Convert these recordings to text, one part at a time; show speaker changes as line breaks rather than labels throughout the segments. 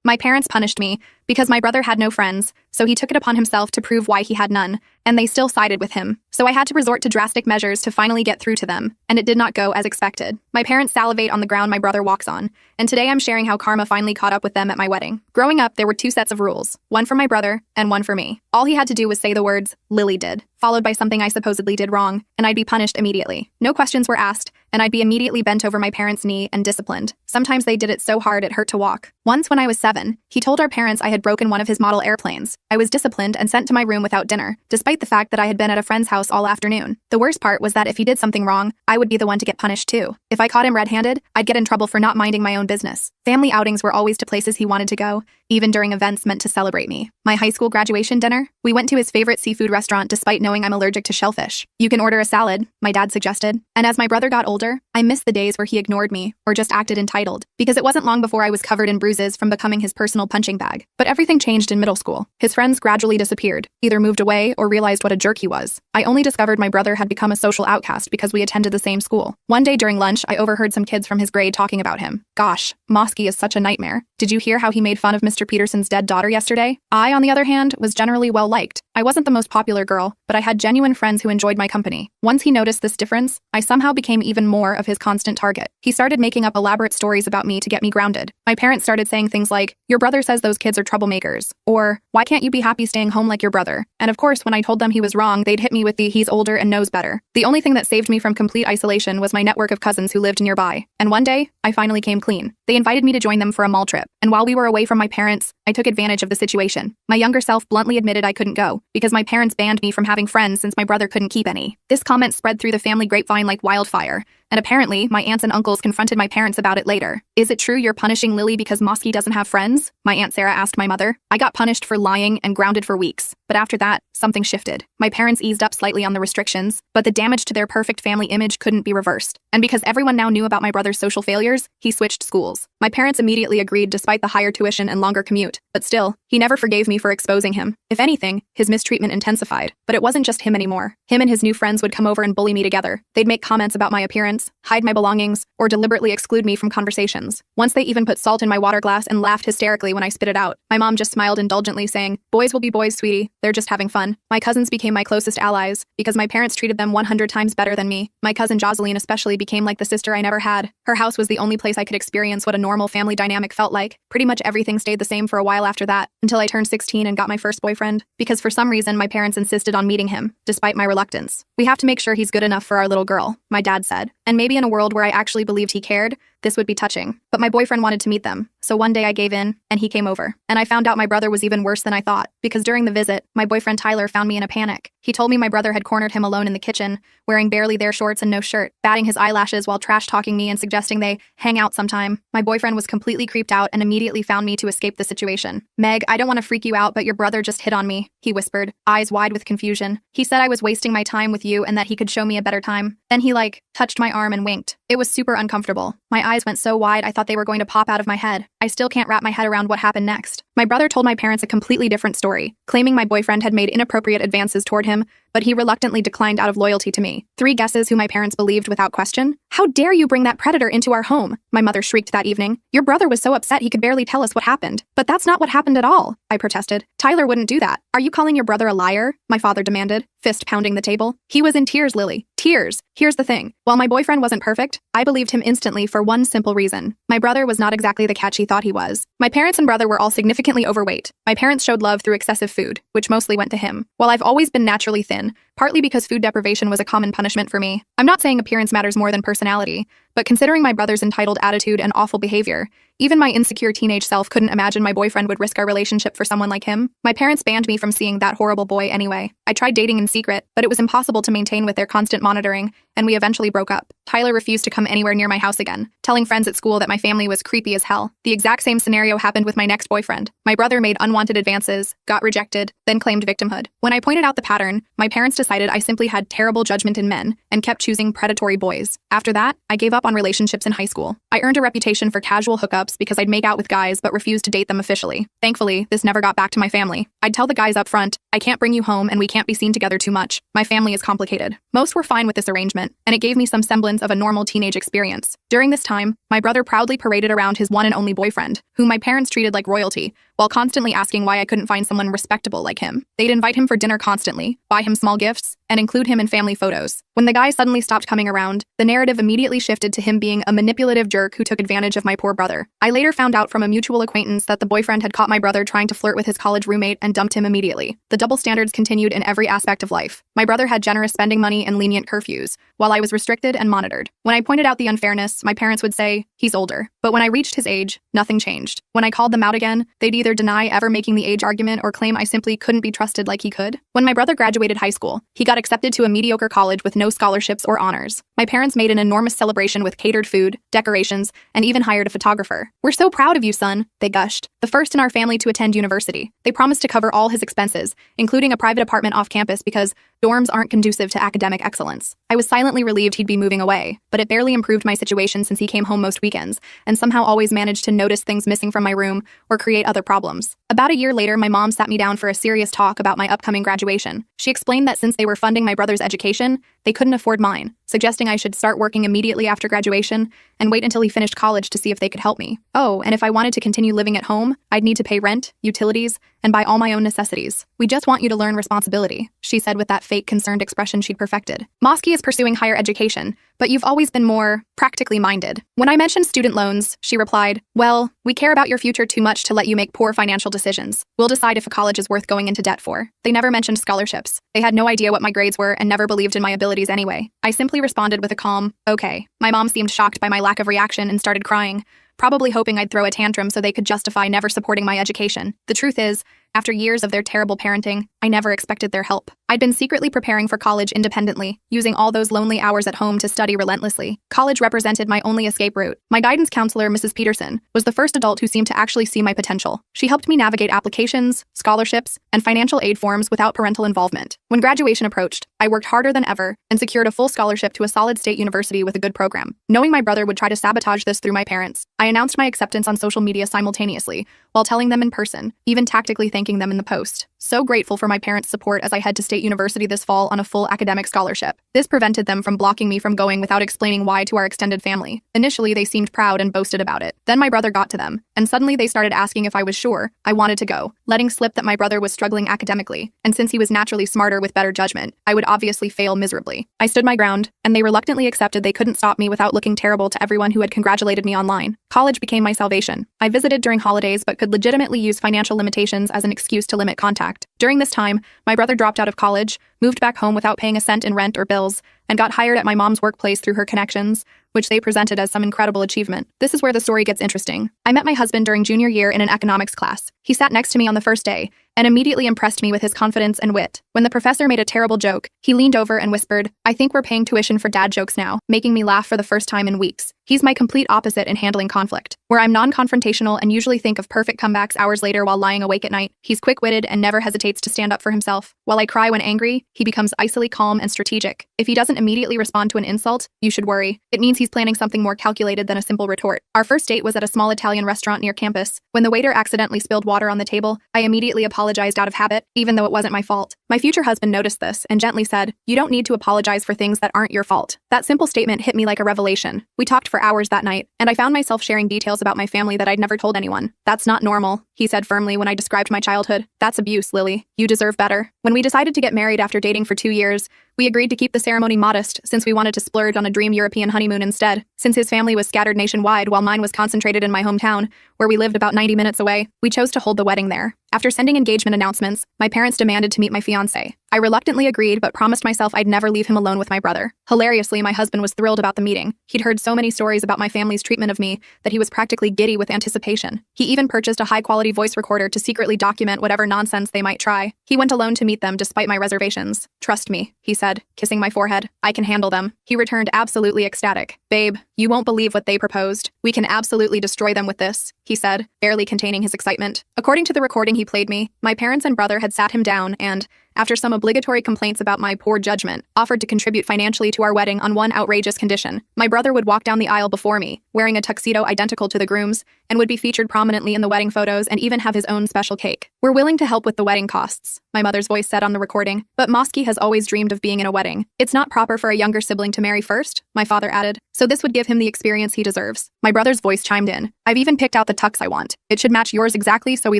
My parents punished me because my brother had no friends, so he took it upon himself to prove why he had none, and they still sided with him. So I had to resort to drastic measures to finally get through to them, and it did not go as expected. My parents salivate on the ground my brother walks on, and today I'm sharing how karma finally caught up with them at my wedding. Growing up, there were 2 sets of rules, one for my brother and one for me. All he had to do was say the words, "Lily did," followed by something I supposedly did wrong, and I'd be punished immediately. No questions were asked, and I'd be immediately bent over my parents' knee and disciplined. Sometimes they did it so hard it hurt to walk. Once when I was 7, he told our parents I had broken one of his model airplanes. I was disciplined and sent to my room without dinner, despite the fact that I had been at a friend's house all afternoon. The worst part was that if he did something wrong, I would be the one to get punished too. If I caught him red-handed, I'd get in trouble for not minding my own business. Family outings were always to places he wanted to go, even during events meant to celebrate me. My high school graduation dinner, we went to his favorite seafood restaurant despite knowing I'm allergic to shellfish. "You can order a salad," my dad suggested. And as my brother got older, I missed the days where he ignored me or just acted entitled, because it wasn't long before I was covered in bruises from becoming his personal punching bag. But everything changed in middle school. His friends gradually disappeared, either moved away or realized what a jerk he was. I only discovered my brother had become a social outcast because we attended the same school. One day during lunch, I overheard some kids from his grade talking about him. "Gosh, Mosky is such a nightmare. Did you hear how he made fun of Mr. Peterson's dead daughter yesterday?" I, on the other hand, was generally well-liked. I wasn't the most popular girl, but I had genuine friends who enjoyed my company. Once he noticed this difference, I somehow became even more of his constant target. He started making up elaborate stories about me to get me grounded. My parents started saying things like, "Your brother says those kids are troublemakers," or "Why can't you be happy staying home like your brother?" And of course, when I told them he was wrong, they'd hit me with the "he's older and knows better." The only thing that saved me from complete isolation was my network of cousins who lived nearby. And one day, I finally came clean. They invited me to join them for a mall trip, and while we were away from my parents, I took advantage of the situation. My younger self bluntly admitted I couldn't go, because my parents banned me from having friends since my brother couldn't keep any. This comment spread through the family grapevine like wildfire, and apparently, my aunts and uncles confronted my parents about it later. "Is it true you're punishing Lily because Mosky doesn't have friends?" my Aunt Sarah asked my mother. I got punished for lying and grounded for weeks, but after that, something shifted. My parents eased up slightly on the restrictions, but the damage to their perfect family image couldn't be reversed. And because everyone now knew about my brother's social failures, he switched schools. My parents immediately agreed despite the higher tuition and longer commute, but still, he never forgave me for exposing him. If anything, his mistreatment intensified. But it wasn't just him anymore. Him and his new friends would come over and bully me together. They'd make comments about my appearance, hide my belongings, or deliberately exclude me from conversations. Once they even put salt in my water glass and laughed hysterically when I spit it out. My mom just smiled indulgently, saying, "Boys will be boys, sweetie. They're just having fun." My cousins became my closest allies, because my parents treated them 100 times better than me. My cousin Jocelyn especially became like the sister I never had. Her house was the only place I could experience what a normal family dynamic felt like. Pretty much everything stayed the same for a while after that, until I turned 16 and got my first boyfriend, because for some reason my parents insisted on meeting him, despite my reluctance. "We have to make sure he's good enough for our little girl," my dad said. And maybe in a world where I actually believed he cared, this would be touching. But my boyfriend wanted to meet them, so one day I gave in, and he came over. And I found out my brother was even worse than I thought, because during the visit, my boyfriend Tyler found me in a panic. He told me my brother had cornered him alone in the kitchen, wearing barely there shorts and no shirt, batting his eyelashes while trash-talking me and suggesting they hang out sometime. My boyfriend was completely creeped out and immediately found me to escape the situation. "Meg, I don't want to freak you out, but your brother just hit on me," he whispered, eyes wide with confusion. "He said I was wasting my time with you and that he could show me a better time." Then he, touched my arm and winked. It was super uncomfortable. My eyes went so wide I thought they were going to pop out of my head. I still can't wrap my head around what happened next. My brother told my parents a completely different story, claiming my boyfriend had made inappropriate advances toward him, but he reluctantly declined out of loyalty to me. 3 guesses who my parents believed without question? "How dare you bring that predator into our home?" my mother shrieked that evening. "Your brother was so upset he could barely tell us what happened." "But that's not what happened at all," I protested. "Tyler wouldn't do that." "Are you calling your brother a liar?" my father demanded, fist pounding the table. "He was in tears, Lily. Tears. Here's the thing. While my boyfriend wasn't perfect, I believed him instantly for one simple reason. My brother was not exactly the catch he thought he was. My parents and brother were all significantly overweight. My parents showed love through excessive food, which mostly went to him. While I've always been naturally thin, partly because food deprivation was a common punishment for me. I'm not saying appearance matters more than personality, but considering my brother's entitled attitude and awful behavior, even my insecure teenage self couldn't imagine my boyfriend would risk our relationship for someone like him. My parents banned me from seeing that horrible boy anyway. I tried dating in secret, but it was impossible to maintain with their constant monitoring, and we eventually broke up. Tyler refused to come anywhere near my house again, telling friends at school that my family was creepy as hell. The exact same scenario happened with my next boyfriend. My brother made unwanted advances, got rejected, then claimed victimhood. When I pointed out the pattern, my parents decided I simply had terrible judgment in men and kept choosing predatory boys. After that, I gave up on relationships in high school. I earned a reputation for casual hookups because I'd make out with guys but refused to date them officially. Thankfully, this never got back to my family. I'd tell the guys up front, I can't bring you home and we can't be seen together too much. My family is complicated. Most were fine with this arrangement, and it gave me some semblance of a normal teenage experience. During this time, my brother proudly paraded around his one and only boyfriend, whom my parents treated like royalty, while constantly asking why I couldn't find someone respectable like him. They'd invite him for dinner constantly, buy him small gifts, and include him in family photos. When the guy suddenly stopped coming around, the narrative immediately shifted to him being a manipulative jerk who took advantage of my poor brother. I later found out from a mutual acquaintance that the boyfriend had caught my brother trying to flirt with his college roommate and dumped him immediately. The double standards continued in every aspect of life. My brother had generous spending money and lenient curfews, while I was restricted and monitored. When I pointed out the unfairness, my parents would say, "He's older." But when I reached his age, nothing changed. When I called them out again, they'd either deny ever making the age argument or claim I simply couldn't be trusted like he could. When my brother graduated high school, he got accepted to a mediocre college with no scholarships or honors. My parents made an enormous celebration with catered food, decorations, and even hired a photographer. "We're so proud of you, son," they gushed. The first in our family to attend university. They promised to cover all his expenses, including a private apartment off campus because dorms aren't conducive to academic excellence. I was silently relieved he'd be moving away, but it barely improved my situation since he came home most weekends and somehow always managed to notice things missing from my room or create other problems. About a year later, my mom sat me down for a serious talk about my upcoming graduation. She explained that since they were funding my brother's education, they couldn't afford mine, suggesting I should start working immediately after graduation and wait until he finished college to see if they could help me. Oh, and if I wanted to continue living at home, I'd need to pay rent, utilities, and buy all my own necessities. "We just want you to learn responsibility," she said with that fake concerned expression she'd perfected. "Mosky is pursuing higher education, but you've always been more practically minded." When I mentioned student loans, she replied, "Well, we care about your future too much to let you make poor financial decisions. We'll decide if a college is worth going into debt for." They never mentioned scholarships. They had no idea what my grades were and never believed in my abilities anyway. I simply responded with a calm, "Okay." My mom seemed shocked by my lack of reaction and started crying, probably hoping I'd throw a tantrum so they could justify never supporting my education. The truth is, after years of their terrible parenting, I never expected their help. I'd been secretly preparing for college independently, using all those lonely hours at home to study relentlessly. College represented my only escape route. My guidance counselor, Mrs. Peterson, was the first adult who seemed to actually see my potential. She helped me navigate applications, scholarships, and financial aid forms without parental involvement. When graduation approached, I worked harder than ever and secured a full scholarship to a solid state university with a good program. Knowing my brother would try to sabotage this through my parents, I announced my acceptance on social media simultaneously, while telling them in person, even tactically thanking them in the post. So grateful for my parents' support as I head to state university this fall on a full academic scholarship. This prevented them from blocking me from going without explaining why to our extended family. Initially, they seemed proud and boasted about it. Then my brother got to them, and suddenly they started asking if I was sure I wanted to go, letting slip that my brother was struggling academically, and since he was naturally smarter with better judgment, I would obviously fail miserably. I stood my ground, and they reluctantly accepted they couldn't stop me without looking terrible to everyone who had congratulated me online. College became my salvation. I visited during holidays but could legitimately use financial limitations as an excuse to limit contact. During this time, my brother dropped out of college, moved back home without paying a cent in rent or bills, and got hired at my mom's workplace through her connections, which they presented as some incredible achievement. This is where the story gets interesting. I met my husband during junior year in an economics class. He sat next to me on the first day and immediately impressed me with his confidence and wit. When the professor made a terrible joke, he leaned over and whispered, "I think we're paying tuition for dad jokes now," making me laugh for the first time in weeks. He's my complete opposite in handling conflict. Where I'm non-confrontational and usually think of perfect comebacks hours later while lying awake at night, he's quick-witted and never hesitates to stand up for himself. While I cry when angry, he becomes icily calm and strategic. If he doesn't immediately respond to an insult, you should worry. It means he's planning something more calculated than a simple retort. Our first date was at a small Italian restaurant near campus. When the waiter accidentally spilled water on the table, I immediately apologized out of habit, even though it wasn't my fault. My future husband noticed this and gently said, "You don't need to apologize for things that aren't your fault." That simple statement hit me like a revelation. We talked for hours that night, and I found myself sharing details about my family that I'd never told anyone. "That's not normal," he said firmly when I described my childhood. "That's abuse, Lily. You deserve better." When we decided to get married after dating for 2 years, we agreed to keep the ceremony modest since we wanted to splurge on a dream European honeymoon instead. Since his family was scattered nationwide while mine was concentrated in my hometown, where we lived about 90 minutes away, we chose to hold the wedding there. After sending engagement announcements, my parents demanded to meet my fiancé. I reluctantly agreed but promised myself I'd never leave him alone with my brother. Hilariously, my husband was thrilled about the meeting. He'd heard so many stories about my family's treatment of me that he was practically giddy with anticipation. He even purchased a high-quality voice recorder to secretly document whatever nonsense they might try. He went alone to meet them despite my reservations. "Trust me," he said, kissing my forehead. "I can handle them." He returned absolutely ecstatic. "Babe, you won't believe what they proposed. We can absolutely destroy them with this," he said, barely containing his excitement. According to the recording he played me, my parents and brother had sat him down and, after some obligatory complaints about my poor judgment, offered to contribute financially to our wedding on one outrageous condition. My brother would walk down the aisle before me, wearing a tuxedo identical to the groom's, and would be featured prominently in the wedding photos and even have his own special cake. "We're willing to help with the wedding costs," my mother's voice said on the recording, but Mosky has always dreamed of being in a wedding. "It's not proper for a younger sibling to marry first," my father added, "so this would give him the experience he deserves." My brother's voice chimed in. "I've even picked out the tux I want. It should match yours exactly so we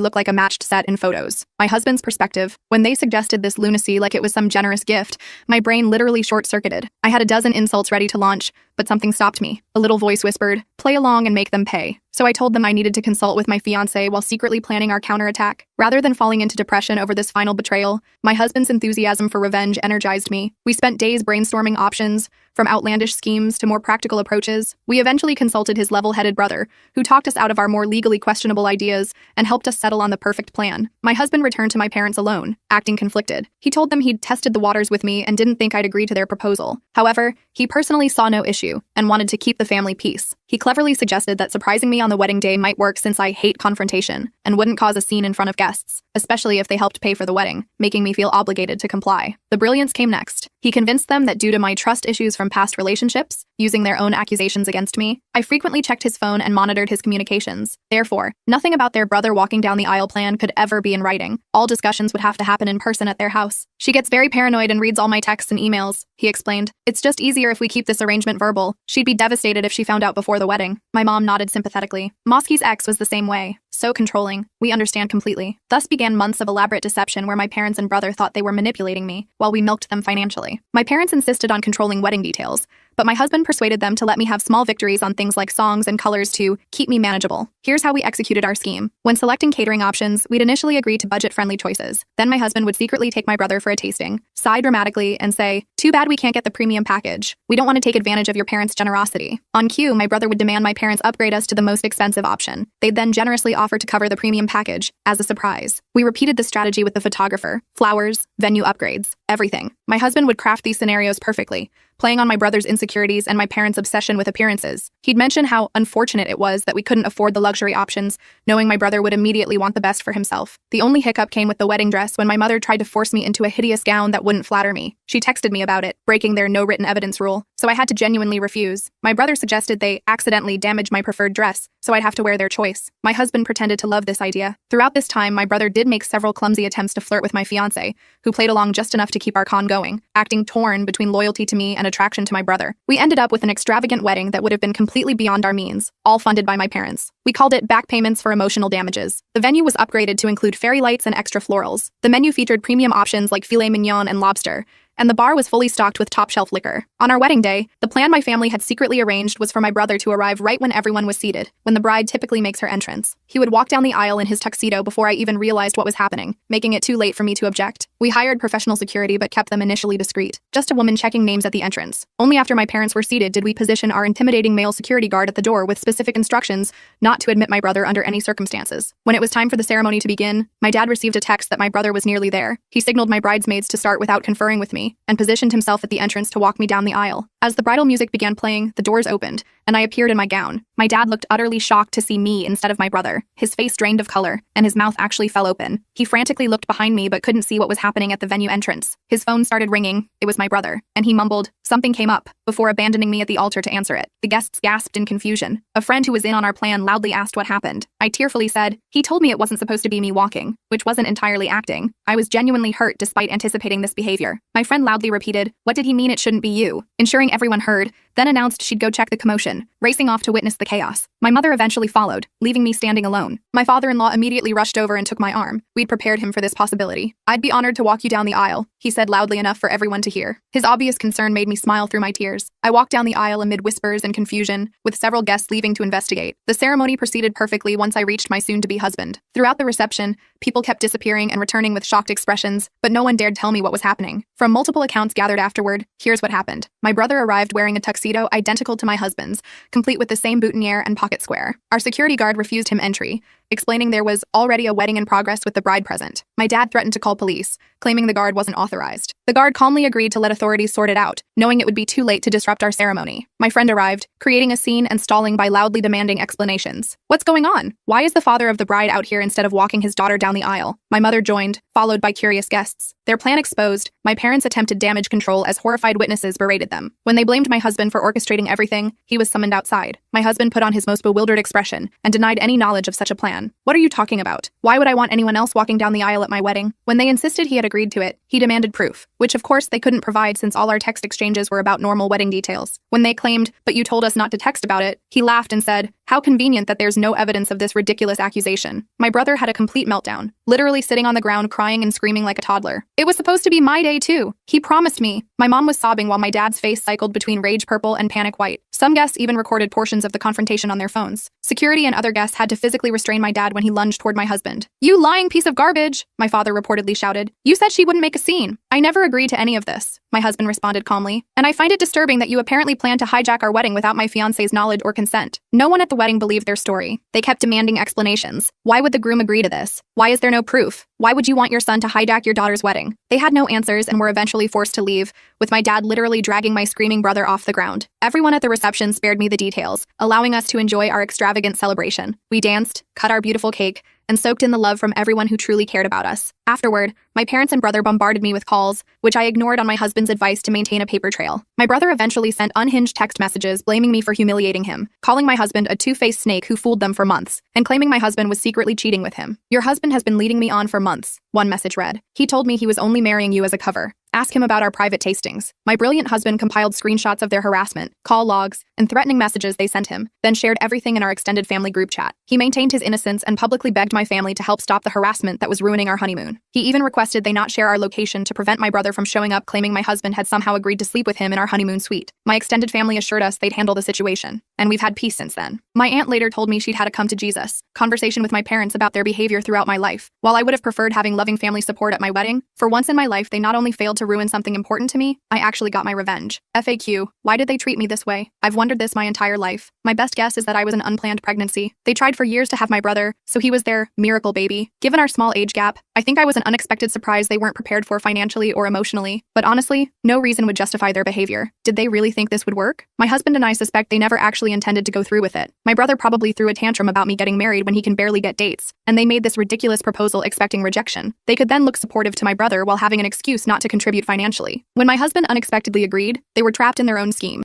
look like a matched set in photos." My husband's perspective, when they suggested this lunacy like it was some generous gift, my brain literally short-circuited. I had a dozen insults ready to launch, but something stopped me. A little voice whispered, "Play along and make them pay." So I told them I needed to consult with my fiancé while secretly planning our counterattack. Rather than falling into depression over this final betrayal, my husband's enthusiasm for revenge energized me. We spent days brainstorming options, from outlandish schemes to more practical approaches. We eventually consulted his level-headed brother, who talked us out of our more legally questionable ideas and helped us settle on the perfect plan. My husband returned to my parents alone, acting conflicted. He told them he'd tested the waters with me and didn't think I'd agree to their proposal. However, he personally saw no issue and wanted to keep the family peace. He cleverly suggested that surprising me on the wedding day might work since I hate confrontation and wouldn't cause a scene in front of guests, especially if they helped pay for the wedding, making me feel obligated to comply. The brilliance came next. He convinced them that due to my trust issues from past relationships, using their own accusations against me, I frequently checked his phone and monitored his communications. Therefore, nothing about their brother walking down the aisle plan could ever be in writing. All discussions would have to happen in person at their house. "She gets very paranoid and reads all my texts and emails," he explained. "It's just easier if we keep this arrangement verbal. She'd be devastated if she found out before the wedding." My mom nodded sympathetically. Mosky's ex was the same way. So controlling. We understand completely. Thus began months of elaborate deception where my parents and brother thought they were manipulating me, while we milked them financially. My parents insisted on controlling wedding details, but my husband persuaded them to let me have small victories on things like songs and colors to keep me manageable. Here's how we executed our scheme. When selecting catering options, we'd initially agree to budget-friendly choices. Then my husband would secretly take my brother for a tasting, sigh dramatically, and say, "Too bad we can't get the premium package. We don't want to take advantage of your parents' generosity." On cue, my brother would demand my parents upgrade us to the most expensive option. They'd then generously offer to cover the premium package as a surprise. We repeated the strategy with the photographer, flowers, venue upgrades, everything. My husband would craft these scenarios perfectly, playing on my brother's insecurities and my parents' obsession with appearances. He'd mention how unfortunate it was that we couldn't afford the luxury options, knowing my brother would immediately want the best for himself. The only hiccup came with the wedding dress when my mother tried to force me into a hideous gown that wouldn't flatter me. She texted me about it, breaking their no written evidence rule, so I had to genuinely refuse. My brother suggested they accidentally damage my preferred dress, so I'd have to wear their choice. My husband pretended to love this idea. Throughout this time, my brother did make several clumsy attempts to flirt with my fiancé, who played along just enough to keep our con going, acting torn between loyalty to me and attraction to my brother. We ended up with an extravagant wedding that would have been completely beyond our means, all funded by my parents. We called it back payments for emotional damages. The venue was upgraded to include fairy lights and extra florals. The menu featured premium options like filet mignon and lobster, and the bar was fully stocked with top-shelf liquor. On our wedding day, the plan my family had secretly arranged was for my brother to arrive right when everyone was seated, when the bride typically makes her entrance. He would walk down the aisle in his tuxedo before I even realized what was happening, making it too late for me to object. We hired professional security but kept them initially discreet, just a woman checking names at the entrance. Only after my parents were seated did we position our intimidating male security guard at the door with specific instructions not to admit my brother under any circumstances. When it was time for the ceremony to begin, my dad received a text that my brother was nearly there. He signaled my bridesmaids to start without conferring with me, and positioned himself at the entrance to walk me down the aisle. As the bridal music began playing, the doors opened, and I appeared in my gown. My dad looked utterly shocked to see me instead of my brother. His face drained of color, and his mouth actually fell open. He frantically looked behind me but couldn't see what was happening at the venue entrance. His phone started ringing. It was my brother, and he mumbled, "Something came up," before abandoning me at the altar to answer it. The guests gasped in confusion. A friend who was in on our plan loudly asked what happened. I tearfully said, "He told me it wasn't supposed to be me walking," which wasn't entirely acting. I was genuinely hurt despite anticipating this behavior. My friend loudly repeated, "What did he mean it shouldn't be you?" ensuring everyone heard, then announced she'd go check the commotion, racing off to witness the chaos. My mother eventually followed, leaving me standing alone. My father-in-law immediately rushed over and took my arm. We'd prepared him for this possibility. "I'd be honored to walk you down the aisle," he said loudly enough for everyone to hear. His obvious concern made me smile through my tears. I walked down the aisle amid whispers and confusion, with several guests leaving to investigate. The ceremony proceeded perfectly once I reached my soon-to-be husband. Throughout the reception, people kept disappearing and returning with shocked expressions, but no one dared tell me what was happening. From multiple accounts gathered afterward, here's what happened. My brother arrived wearing a tuxedo identical to my husband's, complete with the same boutonniere and pocket square. Our security guard refused him entry, explaining there was already a wedding in progress with the bride present. My dad threatened to call police, claiming the guard wasn't authorized. The guard calmly agreed to let authorities sort it out, knowing it would be too late to disrupt our ceremony. My friend arrived, creating a scene and stalling by loudly demanding explanations. What's going on? Why is the father of the bride out here instead of walking his daughter down the aisle? My mother joined, followed by curious guests. Their plan exposed, my parents attempted damage control as horrified witnesses berated them. When they blamed my husband for orchestrating everything, he was summoned outside. My husband put on his most bewildered expression and denied any knowledge of such a plan. What are you talking about? Why would I want anyone else walking down the aisle at my wedding? When they insisted he had agreed to it, he demanded proof, which of course they couldn't provide since all our text exchanges were about normal wedding details. When they claimed, "But you told us not to text about it," he laughed and said, "How convenient that there's no evidence of this ridiculous accusation." My brother had a complete meltdown, literally sitting on the ground crying and screaming like a toddler. It was supposed to be my day too. He promised me. My mom was sobbing while my dad's face cycled between rage purple and panic white. Some guests even recorded portions of the confrontation on their phones. Security and other guests had to physically restrain my dad when he lunged toward my husband. "You lying piece of garbage," my father reportedly shouted. "You said she wouldn't make a scene." "I never agreed to any of this," my husband responded calmly. "And I find it disturbing that you apparently planned to hijack our wedding without my fiancé's knowledge or consent." No one at the wedding believed their story. They kept demanding explanations. Why would the groom agree to this? Why is there no proof? Why would you want your son to hijack your daughter's wedding? They had no answers and were eventually forced to leave, with my dad literally dragging my screaming brother off the ground. Everyone at the reception spared me the details, allowing us to enjoy our extravagant celebration. We danced, cut our beautiful cake, and soaked in the love from everyone who truly cared about us. Afterward, my parents and brother bombarded me with calls, which I ignored on my husband's advice to maintain a paper trail. My brother eventually sent unhinged text messages blaming me for humiliating him, calling my husband a two-faced snake who fooled them for months, and claiming my husband was secretly cheating with him. "Your husband has been leading me on for months," one message read. "He told me he was only marrying you as a cover. Ask him about our private tastings." My brilliant husband compiled screenshots of their harassment, call logs, and threatening messages they sent him, then shared everything in our extended family group chat. He maintained his innocence and publicly begged my family to help stop the harassment that was ruining our honeymoon. He even requested they not share our location to prevent my brother from showing up, claiming my husband had somehow agreed to sleep with him in our honeymoon suite. My extended family assured us they'd handle the situation, and we've had peace since then. My aunt later told me she'd had a come to Jesus conversation with my parents about their behavior throughout my life. While I would have preferred having loving family support at my wedding, for once in my life they not only failed to ruin something important to me, I actually got my revenge. FAQ: why did they treat me this way? I've wondered this my entire life. My best guess is that I was an unplanned pregnancy. They tried for years to have my brother, so he was their miracle baby. Given our small age gap, I think I was an unexpected surprise they weren't prepared for financially or emotionally. But honestly, no reason would justify their behavior. Did they really think this would work? My husband and I suspect they never actually intended to go through with it. My brother probably threw a tantrum about me getting married when he can barely get dates, and they made this ridiculous proposal expecting rejection. They could then look supportive to my brother while having an excuse not to contribute financially. When my husband unexpectedly agreed, they were trapped in their own scheme.